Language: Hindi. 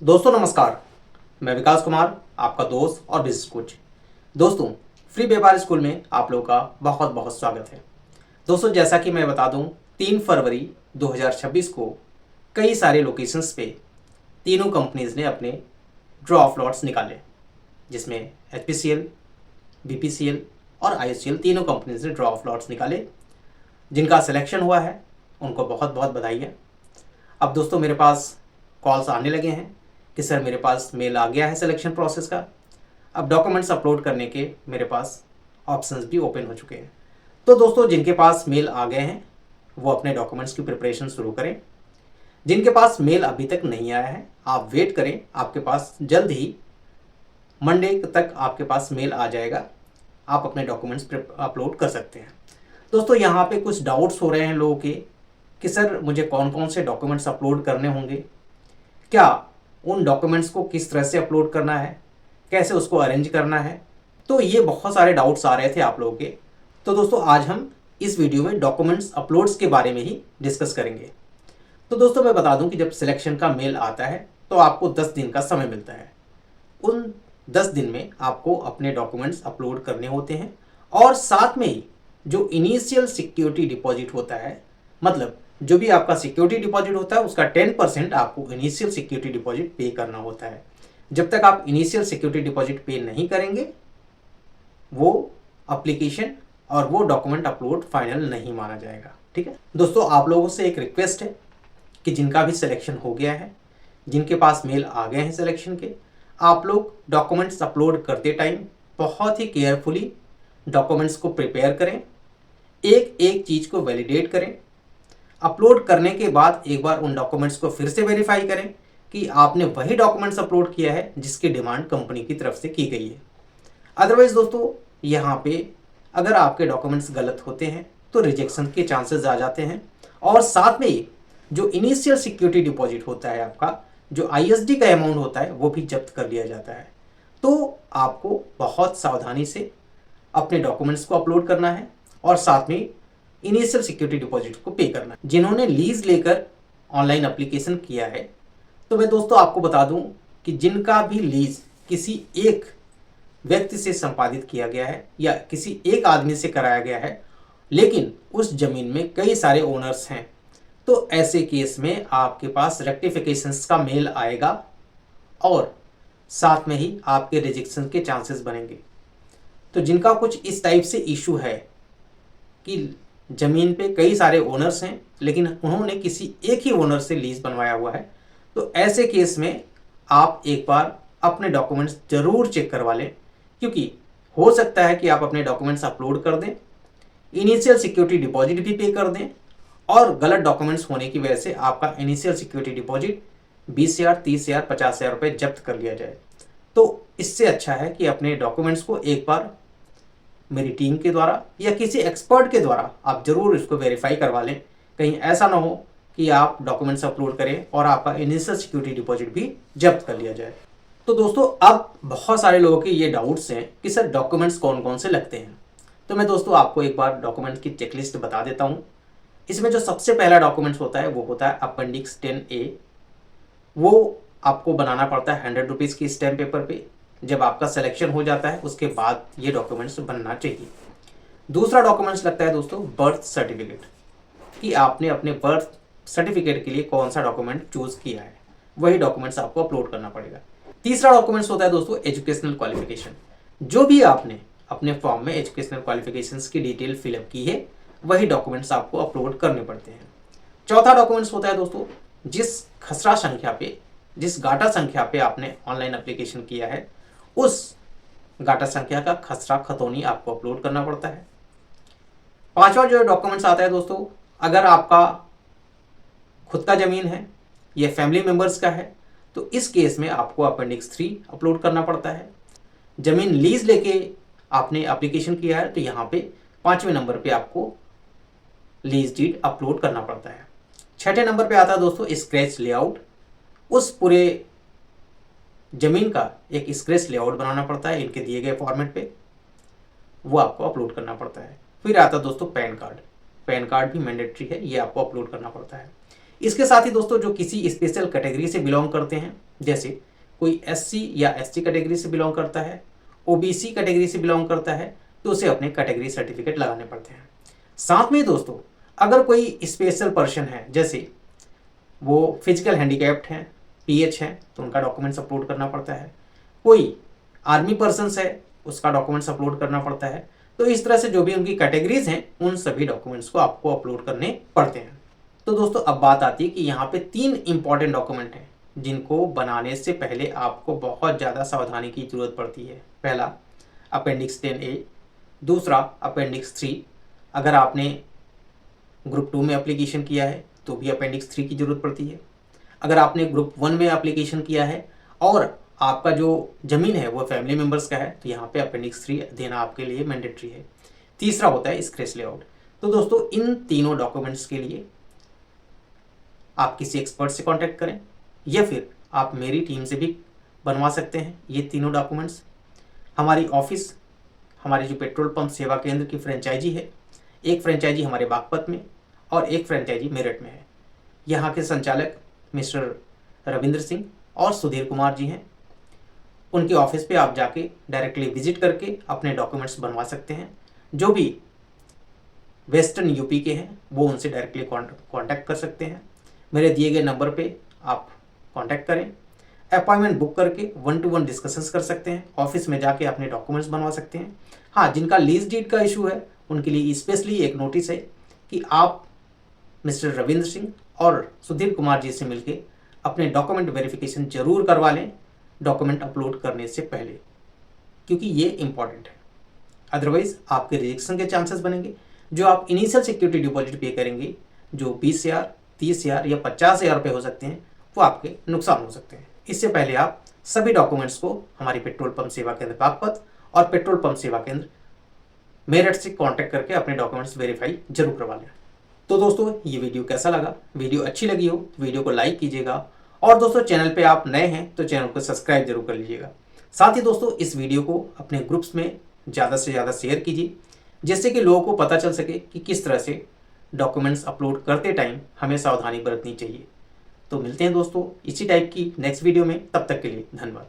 दोस्तों नमस्कार। मैं विकास कुमार, आपका दोस्त और बिजनेस कोच। दोस्तों, फ्री व्यापार स्कूल में आप लोगों का बहुत बहुत स्वागत है। दोस्तों, जैसा कि मैं बता दूं, 3 फरवरी 2026 को कई सारे लोकेशंस पे तीनों कंपनीज ने अपने ड्रॉ ऑफ लॉट्स निकाले, जिसमें एचपीसीएल, बीपीसीएल और आईएससीएल तीनों कंपनीज ने ड्रॉ ऑफ लॉट्स निकाले। जिनका सिलेक्शन हुआ है उनको बहुत बहुत बधाई है। अब दोस्तों, मेरे पास कॉल्स आने लगे हैं कि सर मेरे पास मेल आ गया है सिलेक्शन प्रोसेस का। अब डॉक्यूमेंट्स अपलोड करने के मेरे पास ऑप्शंस भी ओपन हो चुके हैं। तो दोस्तों, जिनके पास मेल आ गए हैं वो अपने डॉक्यूमेंट्स की प्रिपरेशन शुरू करें। जिनके पास मेल अभी तक नहीं आया है, आप वेट करें, आपके पास जल्द ही मंडे तक आपके पास मेल आ जाएगा। आप अपने डॉक्यूमेंट्स अपलोड कर सकते हैं। दोस्तों, यहाँ पे कुछ डाउट्स हो रहे हैं लोगों के कि सर मुझे कौन कौन से डॉक्यूमेंट्स अपलोड करने होंगे, क्या उन डॉक्यूमेंट्स को किस तरह से अपलोड करना है, कैसे उसको अरेंज करना है। तो ये बहुत सारे डाउट्स आ रहे थे आप लोगों के। तो दोस्तों, आज हम इस वीडियो में डॉक्यूमेंट्स अपलोड्स के बारे में ही डिस्कस करेंगे। तो दोस्तों, मैं बता दूं कि जब सिलेक्शन का मेल आता है तो आपको 10 दिन का समय मिलता है। उन 10 दिन में आपको अपने डॉक्यूमेंट्स अपलोड करने होते हैं और साथ में ही जो इनिशियल सिक्योरिटी डिपॉजिट होता है, मतलब जो भी आपका सिक्योरिटी डिपॉजिट होता है उसका 10% आपको इनिशियल सिक्योरिटी डिपॉजिट पे करना होता है। जब तक आप इनिशियल सिक्योरिटी डिपॉजिट पे नहीं करेंगे, वो एप्लीकेशन और वो डॉक्यूमेंट अपलोड फाइनल नहीं माना जाएगा। ठीक है दोस्तों, आप लोगों से एक रिक्वेस्ट है कि जिनका भी सिलेक्शन हो गया है, जिनके पास मेल आ गए हैं सिलेक्शन के, आप लोग डॉक्यूमेंट्स अपलोड करते टाइम बहुत ही केयरफुली डॉक्यूमेंट्स को प्रिपेयर करें, एक एक चीज़ को वैलिडेट करें। अपलोड करने के बाद एक बार उन डॉक्यूमेंट्स को फिर से वेरीफाई करें कि आपने वही डॉक्यूमेंट्स अपलोड किया है जिसकी डिमांड कंपनी की तरफ से की गई है। अदरवाइज दोस्तों, यहाँ पे अगर आपके डॉक्यूमेंट्स गलत होते हैं तो रिजेक्शन के चांसेस आ जाते हैं और साथ में ही जो इनिशियल सिक्योरिटी डिपॉजिट होता है, आपका जो आईएसडी का अमाउंट होता है, वो भी जब्त कर लिया जाता है। तो आपको बहुत सावधानी से अपने डॉक्यूमेंट्स को अपलोड करना है और साथ में इनिशियल सिक्योरिटी डिपॉजिट को पे करना है। जिन्होंने लीज लेकर ऑनलाइन एप्लीकेशन किया है, तो मैं दोस्तों आपको बता दूं कि जिनका भी लीज किसी एक व्यक्ति से संपादित किया गया है या किसी एक आदमी से कराया गया है, लेकिन उस जमीन में कई सारे ओनर्स हैं, तो ऐसे केस में आपके पास रेक्टिफिकेशंस का मेल आएगा और साथ में ही आपके रिजेक्शन के चांसेस बनेंगे। तो जिनका कुछ इस टाइप से इशू है कि जमीन पे कई सारे ओनर्स हैं लेकिन उन्होंने किसी एक ही ओनर से लीज बनवाया हुआ है, तो ऐसे केस में आप एक बार अपने डॉक्यूमेंट्स जरूर चेक करवा लें, क्योंकि हो सकता है कि आप अपने डॉक्यूमेंट्स अपलोड कर दें, इनिशियल सिक्योरिटी डिपॉजिट भी पे कर दें और गलत डॉक्यूमेंट्स होने की वजह से आपका इनिशियल सिक्योरिटी डिपॉजिट 20,000, 30,000, 50,000 रुपये जब्त कर लिया जाए। तो इससे अच्छा है कि अपने डॉक्यूमेंट्स को एक बार मेरी टीम के द्वारा या किसी एक्सपर्ट के द्वारा आप जरूर इसको वेरीफाई करवा लें। कहीं ऐसा ना हो कि आप डॉक्यूमेंट्स अपलोड करें और आपका इनिशियल सिक्योरिटी डिपॉजिट भी जब्त कर लिया जाए। तो दोस्तों, अब बहुत सारे लोगों के ये डाउट्स हैं कि सर डॉक्यूमेंट्स कौन कौन से लगते हैं। तो मैं दोस्तों आपको एक बार डॉक्यूमेंट्स की चेकलिस्ट बता देता हूँ। इसमें जो सबसे पहला डॉक्यूमेंट्स होता है वो होता है अपेंडिक्स 10A। वो आपको बनाना पड़ता है 100 रुपीज़ की स्टैम्प पेपर पे। जब आपका सिलेक्शन हो जाता है उसके बाद ये डॉक्यूमेंट्स बनना चाहिए। दूसरा डॉक्यूमेंट्स लगता है दोस्तों बर्थ सर्टिफिकेट, कि आपने अपने बर्थ सर्टिफिकेट के लिए कौन सा डॉक्यूमेंट चूज किया है, वही डॉक्यूमेंट्स आपको अपलोड करना पड़ेगा। तीसरा डॉक्यूमेंट्स होता है दोस्तों एजुकेशनल क्वालिफिकेशन। जो भी आपने अपने फॉर्म में एजुकेशनल क्वालिफिकेशंस की डिटेल फिलअप की है, वही डॉक्यूमेंट्स आपको अपलोड करने पड़ते हैं। चौथा डॉक्यूमेंट्स होता है दोस्तों जिस खसरा संख्या पे, जिस गाटा संख्या पे आपने ऑनलाइन एप्लीकेशन किया है, उस गाटा संख्या का खसरा खतौनी आपको अपलोड करना पड़ता है। पांचवा जो डॉक्यूमेंट्स आता है दोस्तों, अगर आपका खुद का जमीन है या फैमिली मेंबर्स का है, तो इस केस में आपको अपेंडिक्स 3 अपलोड करना पड़ता है। जमीन लीज लेके आपने एप्लीकेशन किया है, तो यहाँ पे 5वें नंबर पे आपको लीज डीड अपलोड करना पड़ता है। 6ठे नंबर पे आता है दोस्तों स्क्रैच लेआउट। उस पूरे जमीन का एक स्क्रैच लेआउट बनाना पड़ता है इनके दिए गए फॉर्मेट पे, वो आपको अपलोड करना पड़ता है। फिर आता है दोस्तों पैन कार्ड। पैन कार्ड भी मैंडेटरी है, ये आपको अपलोड करना पड़ता है। इसके साथ ही दोस्तों जो किसी स्पेशल कैटेगरी से बिलोंग करते हैं, जैसे कोई SC या ST कैटेगरी से बिलोंग करता है, OBC कैटेगरी से बिलोंग करता है, तो उसे अपने कैटेगरी सर्टिफिकेट लगाने पड़ते हैं। साथ में दोस्तों अगर कोई स्पेशल पर्सन है, जैसे वो फिजिकल हैंडीकैप्ड हैं, PH हैं, तो उनका डॉक्यूमेंट्स अपलोड करना पड़ता है। कोई आर्मी पर्सन्स है, उसका डॉक्यूमेंट्स अपलोड करना पड़ता है। तो इस तरह से जो भी उनकी कैटेगरीज हैं उन सभी डॉक्यूमेंट्स को आपको अपलोड करने पड़ते हैं। तो दोस्तों अब बात आती है कि यहाँ पे 3 इंपॉर्टेंट डॉक्यूमेंट हैं जिनको बनाने से पहले आपको बहुत ज़्यादा सावधानी की जरूरत पड़ती है। पहला अपेंडिक्स 10A, दूसरा अपेंडिक्स 3। अगर आपने ग्रुप 2 में एप्लीकेशन किया है तो भी अपेंडिक्स 3 की जरूरत पड़ती है। अगर आपने ग्रुप 1 में एप्लीकेशन किया है और आपका जो ज़मीन है वो फैमिली मेम्बर्स का है, तो यहाँ पे अपेंडिक्स 3 देना आपके लिए मैंडेटरी है। तीसरा होता है स्क्रैच लेआउट। तो दोस्तों इन तीनों डॉक्यूमेंट्स के लिए आप किसी एक्सपर्ट से कांटेक्ट करें या फिर आप मेरी टीम से भी बनवा सकते हैं ये तीनों डॉक्यूमेंट्स। हमारी ऑफिस, हमारी जो पेट्रोल पंप सेवा केंद्र की फ्रेंचाइजी है, एक फ्रेंचाइजी हमारे बागपत में और एक फ्रेंचाइजी मेरठ में है। यहाँ के संचालक मिस्टर रविंद्र सिंह और सुधीर कुमार जी हैं। उनके ऑफिस पे आप जाके डायरेक्टली विजिट करके अपने डॉक्यूमेंट्स बनवा सकते हैं। जो भी वेस्टर्न यूपी के हैं वो उनसे डायरेक्टली कांटेक्ट कर सकते हैं। मेरे दिए गए नंबर पे आप कांटेक्ट करें, अपॉइंटमेंट बुक करके 1-to-1 डिस्कशंस कर सकते हैं, ऑफिस में जाके अपने डॉक्यूमेंट्स बनवा सकते हैं। हाँ, जिनका लीज डीड का इशू है उनके लिए स्पेशली एक नोटिस है कि आप मिस्टर रविंद्र सिंह और सुधीर कुमार जी से मिलके अपने डॉक्यूमेंट वेरिफिकेशन जरूर करवा लें डॉक्यूमेंट अपलोड करने से पहले, क्योंकि ये इंपॉर्टेंट है। अदरवाइज आपके रिजेक्शन के चांसेस बनेंगे। जो आप इनिशियल सिक्योरिटी डिपॉजिट पे करेंगे, जो 20,000, 30,000 या 50,000 रुपये हो सकते हैं, वो आपके नुकसान हो सकते हैं। इससे पहले आप सभी डॉक्यूमेंट्स को हमारी पेट्रोल पंप सेवा केंद्र बागपत और पेट्रोल पंप सेवा केंद्र मेरठ से कांटेक्ट करके अपने डॉक्यूमेंट्स वेरीफाई जरूर करवा लें। तो दोस्तों ये वीडियो कैसा लगा? वीडियो अच्छी लगी हो तो वीडियो को लाइक कीजिएगा, और दोस्तों चैनल पे आप नए हैं तो चैनल को सब्सक्राइब जरूर कर लीजिएगा। साथ ही दोस्तों इस वीडियो को अपने ग्रुप्स में ज़्यादा से ज़्यादा शेयर कीजिए, जिससे कि लोगों को पता चल सके कि किस तरह से डॉक्यूमेंट्स अपलोड करते टाइम हमें सावधानी बरतनी चाहिए। तो मिलते हैं दोस्तों इसी टाइप की नेक्स्ट वीडियो में, तब तक के लिए धन्यवाद।